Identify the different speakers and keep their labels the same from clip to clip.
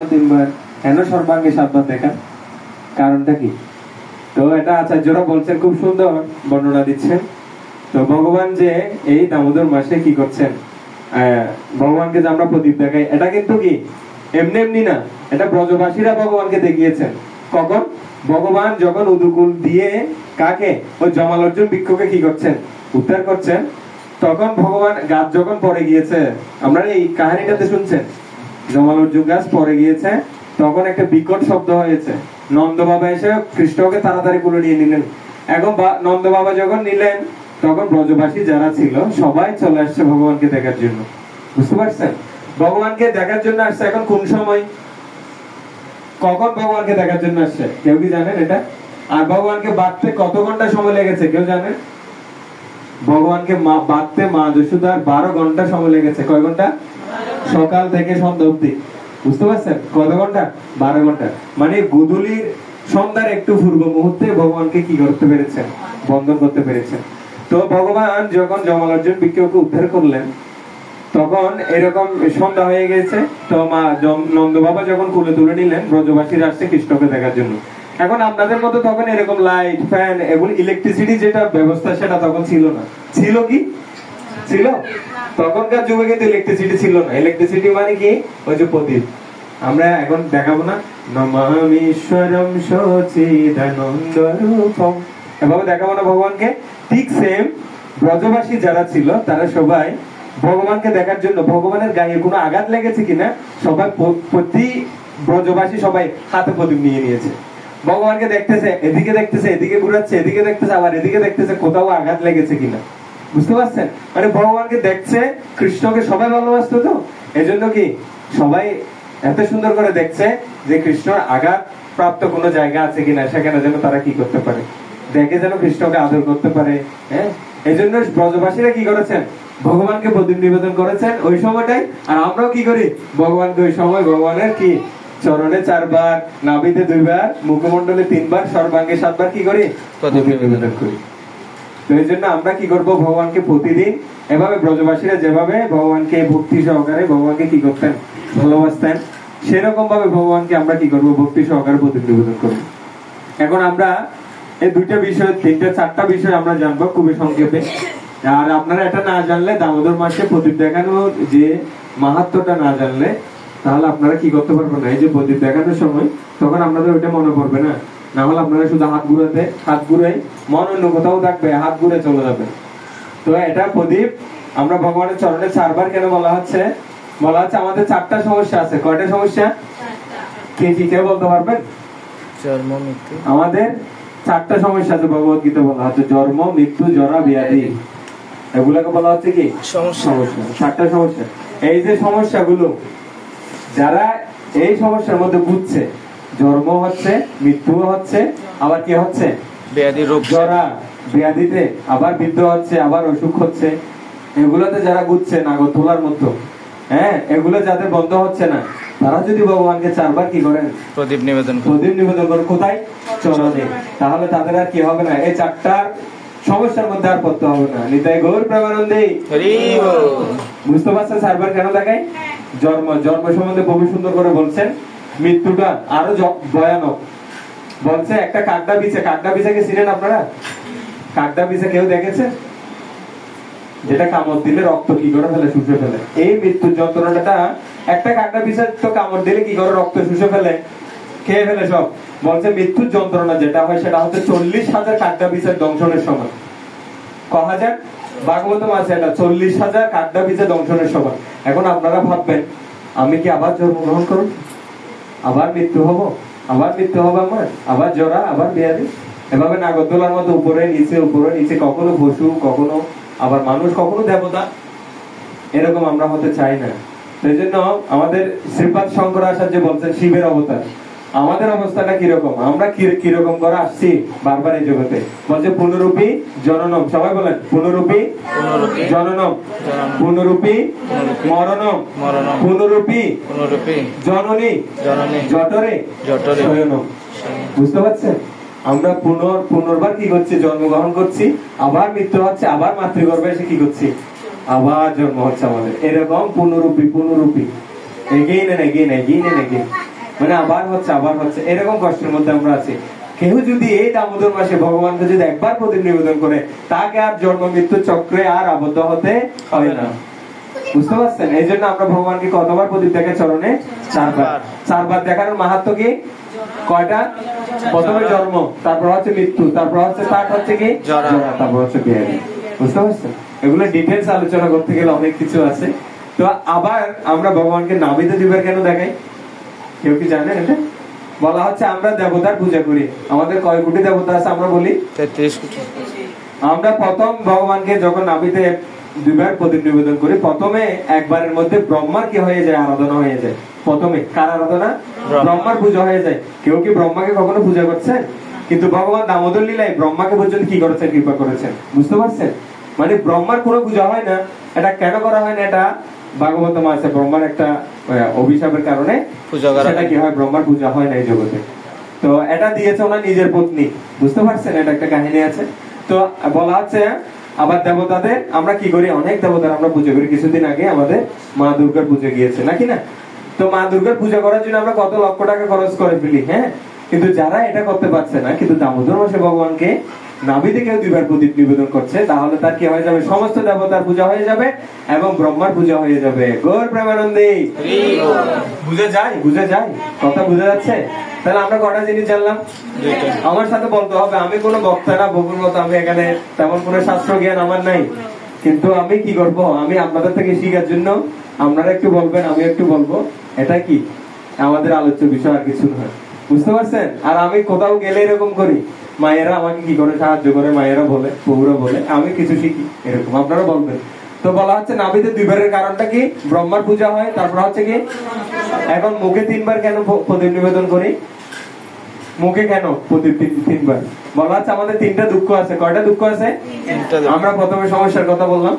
Speaker 1: তিনবার কেন সর্বাঙ্গে সাতবার দেখা, কারণটা কি? তো এটা আচার্যরা বলছেন, খুব সুন্দর বর্ণনা দিচ্ছেন। তো ভগবান যে এই দামোদর মাসে কি করছেন, ভগবানকে যে আমরা প্রদীপ দেখাই, এটা কিন্তু কি এমনি এমনি না, এটা ব্রজবাসীরা ভগবানকে দেখিয়েছেন। কখন? ভগবান যখন উদুকুল দিয়ে কাকে, ওই জমাল অর্জুন বৃক্ষকে কি করছেন, উদ্ধার করছেন, তখন ভগবান গাছ যখন পড়ে গিয়েছে, আমরা এই কাহিনীটাতে শুনছেন, জমাল অর্জুন গাছ পড়ে গিয়েছে, তখন একটা বিকট শব্দ হয়েছে। নন্দ বাবা এসে কৃষ্ণকে তাড়াতাড়ি কুলে নিয়ে নিলেন। এখন নন্দ বাবা যখন নিলেন, তখন ব্রজবাসী যারা ছিল সবাই চলে আসছে ভগবানকে দেখার জন্য। বুঝতে পারছেন? ভগবানকে দেখার জন্য আসছে। এখন কোন সময়, কখন ভগবানকে দেখার জন্য আসছে কেউ কি জানেন এটা? আর ভগবানকে বাঁধতে কত ঘন্টা সময় লেগেছে কেউ জানেন? ভগবানকে বাঁধতে মা যশোদার 12 ঘন্টা সময় লেগেছে। কয় ঘন্টা? সকাল থেকে সন্ধ্যা অব্দি। বুঝতে পারছেন? কত ঘন্টা? 12 ঘন্টা। মানে গোধূলির সন্ধ্যার একটু পূর্ব মুহূর্তে ভগবানকে কি করতে পেরেছেন, বন্ধন করতে পেরেছেন। তো ভগবান যখন জমাল অর্জুন বৃক্ষকে উদ্ধার করলেন, তখন এরকম সন্ধ্যা হয়ে গেছে। তো মা নন্দ বাবা যখন কুলে তুলে নিলেন, ব্রজবাসীরা আসছে কৃষ্ণকে দেখার জন্য। এখন আপনাদের মতো তখন এরকম লাইট, ফ্যান, এগুলো ইলেকট্রিসিটি যেটা ব্যবস্থা, সেটা তখন ছিল না। ছিল কি? ছিল? তখনকার যুগে কিন্তু ইলেকট্রিসিটি ছিল না। ইলেকট্রিসিটি মানে কি? ওই যে প্রদীপ। আমরা এখন দেখাবো না, নমামীশ্বরম সচিদানন্দরূপম, এভাবে দেখাবো না ভগবানকে। ঠিক সেম ব্রজবাসী যারা ছিল, তারা সবাই ভগবানকে দেখার জন্য, ভগবানের গায়ে কোনো আঘাত লেগেছে কিনা, সবাই প্রতি ব্রজবাসী সবাই হাতে প্রদীপ নিয়ে নিয়েছে। ভগবানকে দেখতেছে, এদিকে দেখতেছে, এদিকে ঘুরাচ্ছে, এদিকে দেখতেছে, আবার এদিকে দেখতেছে, কোথাও আঘাত লেগেছে কিনা। বুঝতে পারছেন? মানে ভগবানকে দেখছে, কৃষ্ণকে সবাই ভালোবাসতো, তো এজন্য কি সবাই এত সুন্দর করে দেখছে যে কৃষ্ণর আঘাত প্রাপ্ত কোনো জায়গা আছে কিনা, সেখানে যেন তারা কি করতে পারে, দেখে যেন কৃষ্ণকে আদর করতে পারে। হ্যাঁ, এই জন্য ব্রজবাসীরা কি করেছেন, ভগবানকে প্রদীপ নিবেদন করেছেন ওই সময়টাই। আর আমরাও কি করি, ভগবানকে ওই সময় ভগবানের কি চরণে 4 বার, নাভিতে 2 বার, মুখমণ্ডলে 3 বার, সর্বাঙ্গে 7 বার কি করি, প্রদীপ নিবেদন করি। তো এই জন্য আমরা কি করব, ভগবানকে প্রতিদিন এভাবে ব্রজবাসীরা যেভাবে ভগবানকে ভক্তি সহকারে ভগবানকে কি করতেন, ভালোবাসতেন, সেরকম ভাবে ভগবানকে আমরা কি করব, ভক্তি সহকারে প্রদীপ নিবেদন করব। এখন আমরা এই 2টা বিষয়, 3টা 4টা বিষয় আমরা জানবো খুবই সংক্ষেপে। আর আপনারা এটা না জানলে, দামোদর মাসে প্রদীপ দেখানোর যে মাহাত্ম্যটা না জানলে, তাহলে আপনারা কি করতে পারবেন না। এই যে প্রদীপ দেখানোর সময়, তখন আপনাদের ওইটা মনে পড়বে না। না হলে আপনারা শুধু হাত ঘুরে মন অন্য কোথাও থাকবে, হাত ঘুরে চলে যাবে। তো এটা প্রদীপ আমরা ভগবানের চরণে 4 বার কেন বলা হচ্ছে? বলা হচ্ছে আমাদের 4টা সমস্যা আছে। কয়টা সমস্যা? কে বলতে পারবেন?
Speaker 2: জন্ম, মৃত্যু।
Speaker 1: আমাদের 4টা সমস্যা আছে, ভগবত গীতা বলা হচ্ছে জন্ম, মৃত্যু, জরা, ব্যাধি। এগুলোকে বলা হচ্ছে কি সমস্যা। 4টা সমস্যা। এই যে সমস্যাগুলো, যারা এই সমস্যার মধ্যে বুঝছে, জন্ম হচ্ছে, মৃত্যু হচ্ছে, আবার কি হচ্ছে,
Speaker 2: ব্যাধি, রোগ,
Speaker 1: জরা, ব্যাধিতে, আবার বৃদ্ধ হচ্ছে, আবার অসুখ হচ্ছে, এগুলোতে যারা বুঝছে নাগরদোলার মতো, হ্যাঁ, এগুলো যাদের বন্ধ হচ্ছে না, তারা যদি ভগবানকে 4 বার কি করেন, প্রদীপ নিবেদন করেন। কোথায়? চরণে। তাহলে তাদের আর কি হবে না, এই 4টা সমস্যার মধ্যে আর পড়তে হবে না। নিতাই গৌর প্রেমানন্দে হরি বল। বুঝতে পারছেন 4 বার কেন দেখায়? জন্ম সম্বন্ধে খুবই সুন্দর করে বলছেন। মৃত্যুটা আরো ভয়ানক বলছে। একটা কাকড়া বিছাকে চিনেন আপনারা? কাকড়া বিছা কেউ দেখেছে? যেটা কামড় দিলে রক্ত কি করে ফেলে, শুষে ফেলে। এই মৃত্যুর যন্ত্রণাটা, একটা কাকড়া বিছা তো কামড় দিলে কি করে, রক্ত শুষে ফেলে, খেয়ে ফেলে সব। বলছে মৃত্যুর যন্ত্রণা যেটা হয়, সেটা হচ্ছে 40,000 কাকড়া বিছার দংশনের সময়। কহাজার ভাগবতম আছে এটা, 40,000 কাকড়া বিছা দংশনের সময়। এখন আপনারা ভাববেন, আমি কি আবার জন্মগ্রহণ করব, আবার মৃত্যু হব, আমার, আবার জরা, আবার ব্যাধি, এভাবে নাগরদোলার মধ্যে উপরে নিচে, কখনো পশু, কখনো আবার মানুষ, কখনো দেবতা, এরকম আমরা হতে চাই না। সেই জন্য আমাদের শ্রীপাদ শঙ্করাচার্য বলছেন শিবের অবতার। আমাদের অবস্থাটা কিরকম, আমরা কিরকম করে আসছি বারবার এই জগতে। বলছে পুনরূপী জননম, সবাই বলেন পুনরূপী জননম, পুনরূপী মরণম, পুনরূপী জননী, জঠরে শয়নম। বুঝতে পারছেন? আমরা পুনর্বার কি করছি, জন্মগ্রহণ করছি, আবার মৃত্যু হচ্ছে, আবার মাতৃগর্ভে এসে কি করছি, আবার জন্ম হচ্ছে আমাদের। এরকম পুনরূপী, এগেইন এন্ড এগেইন। মানে আবার হচ্ছে এরকম কষ্টের মধ্যে আমরা আছি। কেউ যদি এই দামোদর মাসে ভগবানকে যদি একবার প্রদীপ নিবেদন করে, তাকে আর জন্ম মৃত্যু চক্রে আর আবদ্ধ হতে হয় না। বুঝতে পারছেন? এই জন্য আমরা ভগবানকে কতবার প্রদীপ দেখে চরণে? চারবার দেখানোর মাহাত্ম্য কি? কয়টা? প্রথমে জন্ম, তারপর হচ্ছে মৃত্যু, তারপর হচ্ছে স্টার্ট হচ্ছে কি জরা, তারপর হচ্ছে বিহারি। বুঝতে পারছেন? এগুলো ডিটেলস আলোচনা করতে গেলে অনেক কিছু আছে। তো আবার আমরা ভগবানকে নাভিতে দিবার কেন দেখাই? কেউ কি জানেন এটা? বলা হচ্ছে আমরা দেবতার পূজা করি। আমাদের কয় কোটি দেবতা আছে আমরা বলি? 33 কোটি। আমরা প্রথম ভগবানকে যখন নাভিতে দুইবার প্রদীপ নিবেদন করি, প্রথমে একবারের মধ্যে ব্রহ্মার কি হয়ে যায়? আরাধনা হয়ে যায়। প্রথমে কার আরাধনা? ব্রহ্মার পূজা হয়ে যায়। কেউ কি ব্রহ্মাকে কখনো পূজা করছেন? কিন্তু ভগবান দামোদর লীলায় ব্রহ্মাকে পর্যন্ত কি করেছেন? কৃপা করেছেন। বুঝতে পারছেন? মানে ব্রহ্মার কোনো পূজা হয় না। এটা কেন করা হয় না? এটা ভাগবতম আছে, ব্রহ্মার একটা অভিশাপের কারণে সেটা কি হয়? ব্রহ্মার পূজা হয় না এই জগতে। তো এটা দিয়েছে ওনার নিজের পত্নী। বুঝতে পারছেন? এটা একটা কাহিনী আছে। তো বলা হচ্ছে আবার দেবতাদের আমরা কি করি? অনেক দেবতার আমরা পূজা করি। কিছুদিন আগে আমাদের মা দুর্গার পূজা গিয়েছে, নাকি না? তো মা দুর্গার পূজা করার জন্য আমরা কত লক্ষ টাকা খরচ করে ফেলি, হ্যাঁ? কিন্তু যারা এটা করতে পারছে না, কিন্তু দামোদর মাসে ভগবানকে নাভিতে কেউ দুইবার প্রদীপ নিবেদন করছে, তাহলে তার কি হয়ে যাবে? সমস্ত দেবতার পূজা হয়ে যাবে এবং ব্রহ্মার পূজা হয়ে যাবে। গৌর প্রেমানন্দে। বুঝে যায় কথা? বুঝে যাচ্ছে? তাহলে আমরা কটা জিনিস জানলাম? আমার সাথে বলতে হবে। আমি কোনো বক্তা না, বকুর মতো আমি এখানে তেমন কোনো শাস্ত্র জ্ঞান আমার নাই, কিন্তু আমি কি করব? আমি আপনাদের থেকে শিখার জন্য, আপনারা একটু বলবেন, আমি একটু বলবো, এটা কি আমাদের আলোচ্য বিষয়, আর কিছু নয়। বুঝতে পারছেন? আর আমি কোথাও গেলে এরকম করি, মায়েরা আমাকে কি করে সাহায্য করে, মায়েরা বলে, বউরা বলে, আমি কিছু শিখি, এরকম আপনারা বলবেন। তো বলা হচ্ছে নাভিতে দুইবারের কারণটা কি? ব্রহ্মার পূজা হয়, তারপর হচ্ছে কি? এখন মুখে তিনবার কেন প্রদীপ নিবেদন করি? মুখে কেন প্রদীপ তিনবার? বলা হচ্ছে আমাদের তিনটা দুঃখ আছে। কয়টা দুঃখ আছে? আমরা প্রথমে সমস্যার কথা বললাম,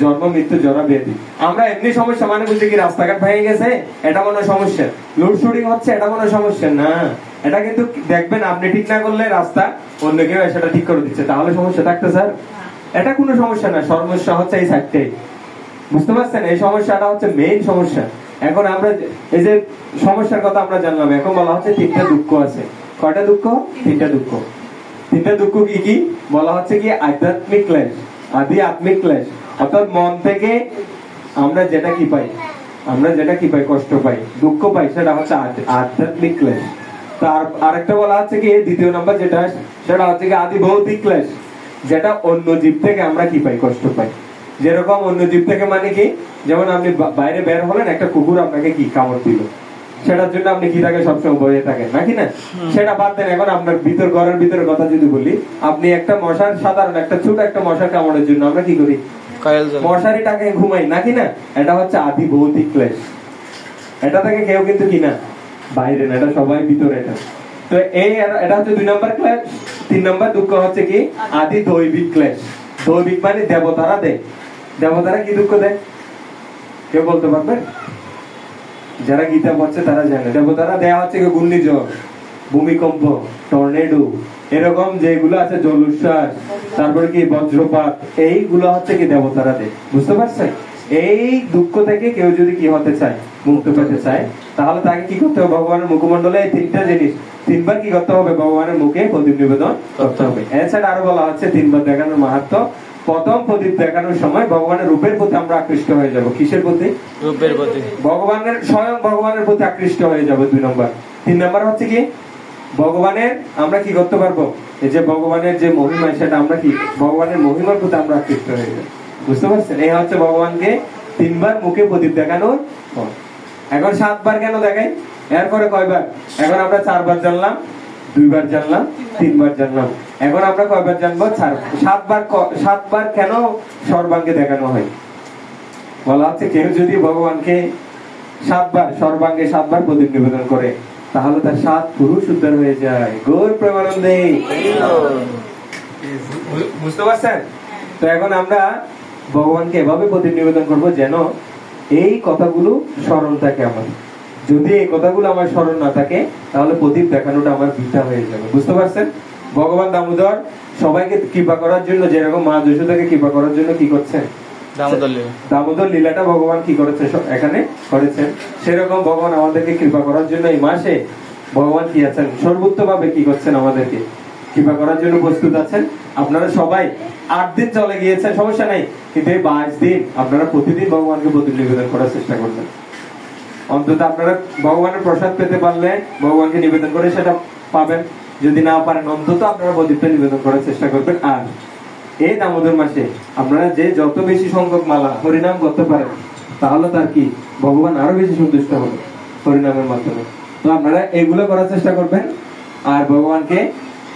Speaker 1: জন্ম মৃত্যু জরা ব্যাধি। আমরা এমনি সমস্যা মানে বুঝি কি রাস্তাঘাট ভেঙে গেছে এটা মনে সমস্যা, লোডশেডিং হচ্ছে এটা মনে সমস্যা না। এটা কিন্তু দেখবেন আপনি ঠিক না করলে রাস্তা অন্য কেউ সেটা ঠিক করে দিচ্ছে, তাহলে সমস্যা থাকতে স্যার? এটা কোনো সমস্যা না, সমস্যা হচ্ছে এই সাইডটাই। বুঝতে পারছেন? এই সমস্যাটা হচ্ছে মেইন সমস্যা। এখন আমরা এই যে সমস্যার কথা আমরা জানলাম, এখন বলা হচ্ছে তিনটা দুঃখ আছে। কয়টা দুঃখ? তিনটা দুঃখ। তিনটা দুঃখ কি কি? বলা হচ্ছে কি আধ্যাত্মিক ক্লেশ, আদি আত্মিক ক্লেশ, অর্থাৎ মন থেকে আমরা যেটা কি পাই, কষ্ট পাই, দুঃখ পাই, সেটা হচ্ছে আধ্যাত্মিক ক্লেশ। তার আরেকটা বলা হচ্ছে কি দ্বিতীয় নাম্বার যেটা, সেটা হচ্ছে কি আদি ভৌতিক ক্লেশ, যেটা অন্য জীব থেকে আমরা কি পাই? কষ্ট পাই। যেরকম অন্য জীব থেকে মানে কি, যেমন আপনি বাইরে বের হলেন, একটা কুকুর আপনাকে কি কামড় দিল, সেটার জন্য আপনি কি থাকে? সবসময় ভয়ে থাকেন, নাকি না? সেটা বাদ দেন, এখন আপনার ভিতর ঘরের ভিতরের কথা যদি বলি, আপনি একটা মশার, সাধারণ একটা ছোট একটা মশার কামড়ের জন্য আমরা কি করি? মশারিটাকে ঘুমাই, নাকি না? এটা হচ্ছে আদি ভৌতিক ক্লেশ। এটা থেকে কেউ কিন্তু কিনা বাইরে না, এটা সবাই ভিতরে। এটা তো এটা হচ্ছে 2 নম্বর ক্লেশ। 3 নম্বর দুঃখ হচ্ছে কি আদি দৈবিক ক্লেশ। দৈবিক মানে দেবতারা দেয়। দেবতারা কি দুঃখ দেয় কেউ বলতে পারবেন? যারা গীতা পড়ছে তারা জানে। দেবতারা দেয়া হচ্ছে কি ঘূর্ণিঝড়, ভূমিকম্প, টর্নেডো, এরকম যেগুলো আছে, জলোচ্ছ্বাস, তারপরে কি বজ্রপাত, এইগুলো হচ্ছে কি দেবতারা দেয়। বুঝতে পারছেন? এই দুঃখ থেকে কেউ যদি কি হতে চায়, মুক্ত পেতে চায়, তাহলে তাকে কি করতে হবে? ভগবানের মুখমন্ডলে এই তিনটা জিনিস তিনবার কি করতে হবে? ভগবানের মুখে প্রদীপ নিবেদন করতে হবে। এছাড়া আরো বলা হচ্ছে তিনবার দেখানোর মাহাত্ম্য। প্রথম প্রদীপ দেখানোর সময় ভগবানের রূপের প্রতি আমরা আকৃষ্ট হয়ে যাব। কিসের প্রতি? রূপের প্রতি। ভগবানের, স্বয়ং ভগবানের প্রতি আকৃষ্ট হয়ে যাব 2 নম্বর। 3 নম্বর হচ্ছে কি ভগবানের আমরা কি করতে পারবো? এই যে ভগবানের যে মহিমা, সেটা আমরা কি ভগবানের মহিমার প্রতি আমরা আকৃষ্ট হয়ে যাব। বুঝতে পারছেন? এই হচ্ছে ভগবানকে 3 বার মুখে প্রদীপ দেখানোর পর। এখন 7 বার কেন দেখাই? এরপরে কয়বার? এখন আমরা 4 বার জানলাম, 2 বার জানলাম, 3 বার জানলাম। এখন আমরা কয়বার জানবো? 7 বার। 7 বার কেন সর্বাঙ্গে দেখানো হয়? বলা হচ্ছে কেউ যদি ভগবানকে 7 বার সর্বাঙ্গে 7 বার প্রদীপ নিবেদন করে, তাহলে তার 7 পুরুষ উদ্ধার হয়ে যায়। গৌর প্রেমানন্দে। বুঝতে পারছেন? তো এখন আমরা ভগবানকে এভাবে প্রদীপ নিবেদন করবো যেন এই কথাগুলো স্মরণ থাকে আমার। যদি এই কথাগুলো আমার স্মরণ না থাকে, তাহলে প্রদীপ দেখানোটা আমার বৃথা হয়ে যাবে। বুঝতে পারছেন? ভগবান দামোদর সবাইকে কৃপা করার জন্য, যেরকম মা যশোদাকে কৃপা করার জন্য কি করছেন? দামোদর লীলাটা ভগবান কি করেছে এখানে করেছেন। সেরকম ভগবান আমাদেরকে কৃপা করার জন্য এই মাসে ভগবান কি আছেন সর্বোত্তভাবে কি করছেন, আমাদেরকে কৃপা করার জন্য প্রস্তুত আছেন। আপনারা সবাই 8 দিন চলে গিয়েছেন, সমস্যা নাই, কিন্তু এই 22 দিন আপনারা প্রতিদিন ভগবানকে প্রদীপ নিবেদন করার চেষ্টা করবেন। অন্তত আপনারা ভগবানের প্রসাদ পেতে পারলে ভগবানকে নিবেদন করে সেটা পাবেন, যদি না পারেন অন্তত আপনারা প্রদীপটা নিবেদন করার চেষ্টা করবেন। আর এই দামোদর মাসে আপনারা যে যত বেশি সংখ্যক মালা হরিনাম করতে পারেন, তাহলে তার কি ভগবান আরো বেশি সন্তুষ্ট হবে হরিনামের মাধ্যমে। তো আপনারা এগুলো করার চেষ্টা করবেন, আর ভগবানকে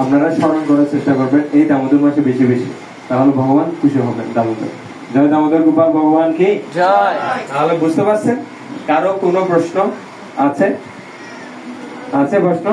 Speaker 1: আপনারা স্মরণ করার চেষ্টা করবেন এই দামোদর মাসে বেশি বেশি, তাহলে ভগবান খুশি হবেন। দামোদর জয়, দামোদর গোপাল ভগবান কি জয়। তাহলে বুঝতে পারছেন? কারো কোনো প্রশ্ন আছে? প্রশ্ন?